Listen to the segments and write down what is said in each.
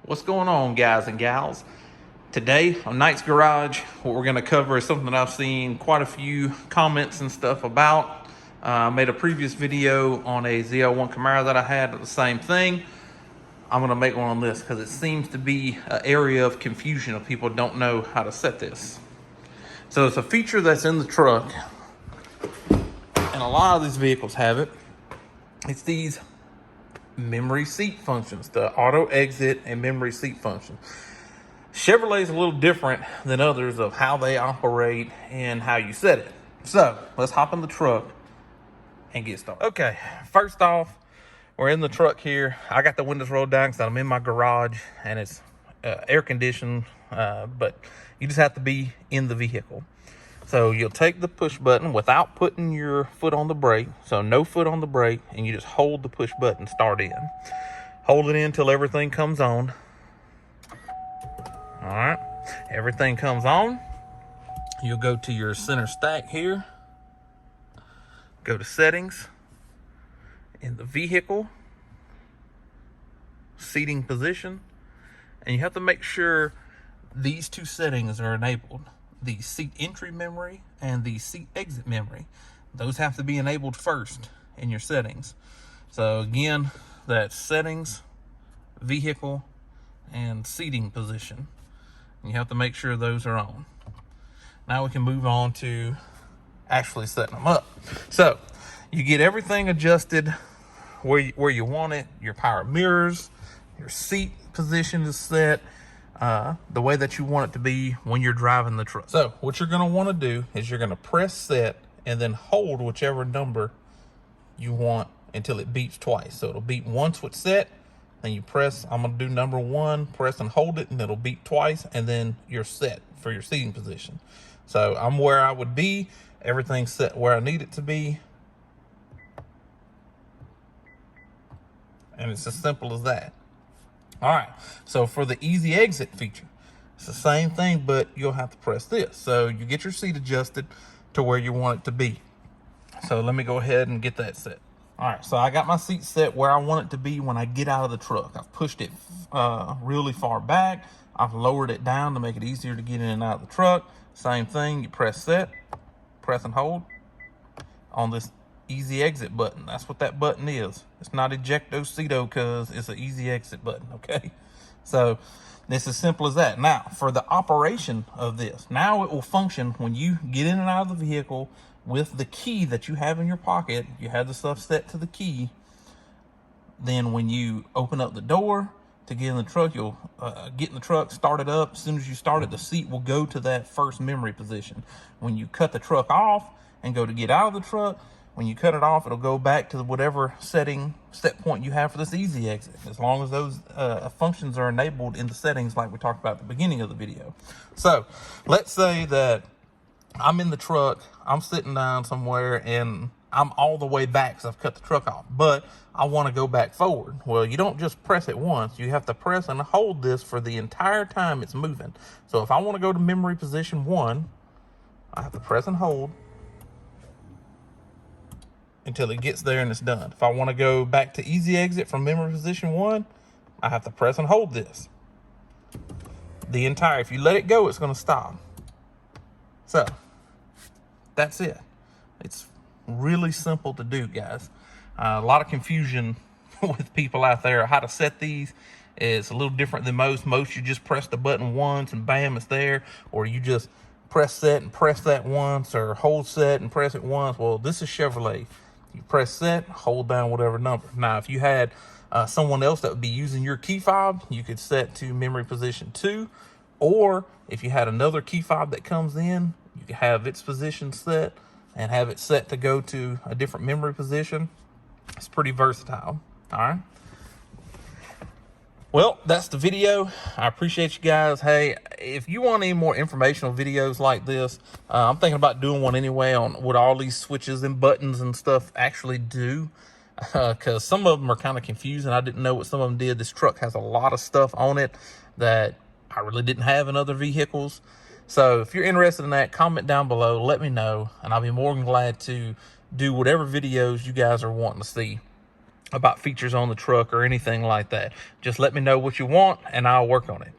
What's going on, guys and gals? Today on Knight's Garage, what we're going to cover is something that I've seen quite a few comments and stuff about. I made a previous video on a Z01 Camaro that I had, the same thing. I'm going to make one on this because it seems to be an area of confusion of people don't know how to set this. So it's a feature that's in the truck, and a lot of these vehicles have it. It's these memory seat functions, the auto exit and memory seat function. Chevrolet's a little different than others of how they operate and how you set it. So let's hop in the truck and get started. Okay, first off, we're in the truck here. I got the windows rolled down because I'm in my garage and it's air conditioned, but you just have to be in the vehicle. So you'll take the push button without putting your foot on the brake. So no foot on the brake, and you just hold the push button, start in. Hold it in until everything comes on. All right, everything comes on. You'll go to your center stack here. Go to settings. In the vehicle, seating position. And you have to make sure these two settings are enabled. The seat entry memory and the seat exit memory. Those have to be enabled first in your settings. So again, that's settings, vehicle, and seating position. And you have to make sure those are on. Now we can move on to actually setting them up. So you get everything adjusted where you want it. Your power mirrors, your seat position is set the way that you want it to be when you're driving the truck. So what you're going to want to do is you're going to press set and then hold whichever number you want until it beeps twice. So it'll beep once with set, then you press, I'm going to do number 1, press and hold it, and it'll beep twice, and then you're set for your seating position. So I'm where I would be, everything's set where I need it to be, and it's as simple as that. All right, so for the easy exit feature, it's the same thing, but you'll have to press this. So you get your seat adjusted to where you want it to be. So let me go ahead and get that set. All right, so I got my seat set where I want it to be when I get out of the truck. I've pushed it really far back. I've lowered it down to make it easier to get in and out of the truck. Same thing, you press set, press and hold on this easy exit button. That's what that button is. It's not ejecto seato because it's an easy exit button, okay? So it's as simple as that. Now, for the operation of this, now it will function when you get in and out of the vehicle with the key that you have in your pocket. You have the stuff set to the key. Then when you open up the door to get in the truck, you'll get in the truck, start it up. As soon as you start it, the seat will go to that first memory position. When you cut the truck off and go to get out of the truck, when you cut it off, it'll go back to whatever set point you have for this easy exit, as long as those functions are enabled in the settings like we talked about at the beginning of the video. So let's say that I'm in the truck, I'm sitting down somewhere, and I'm all the way back because I've cut the truck off, but I want to go back forward. Well, you don't just press it once. You have to press and hold this for the entire time it's moving. So if I want to go to memory position 1, I have to press and hold until it gets there and it's done. If I want to go back to easy exit from memory position 1, I have to press and hold this. If you let it go, it's going to stop. So that's it. It's really simple to do, guys. A lot of confusion with people out there how to set these. It's a little different than most. Most you just press the button once and bam, it's there, or you just press set and press that once, or hold set and press it once. Well, this is Chevrolet. You press set, hold down whatever number. Now, if you had someone else that would be using your key fob, you could set to memory position 2, or if you had another key fob that comes in, you could have its position set and have it set to go to a different memory position. It's pretty versatile. All right. Well, that's the video. I appreciate you guys. Hey, if you want any more informational videos like this, I'm thinking about doing one anyway on what all these switches and buttons and stuff actually do, because some of them are kind of confusing. I didn't know what some of them did. This truck has a lot of stuff on it that I really didn't have in other vehicles. So if you're interested in that, comment down below, let me know, and I'll be more than glad to do whatever videos you guys are wanting to see. about features on the truck or anything like that. Just let me know what you want and I'll work on it.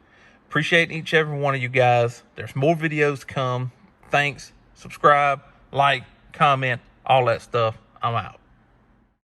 Appreciate each and every one of you guys. There's more videos to come. Thanks. Subscribe, like, comment, all that stuff. I'm out.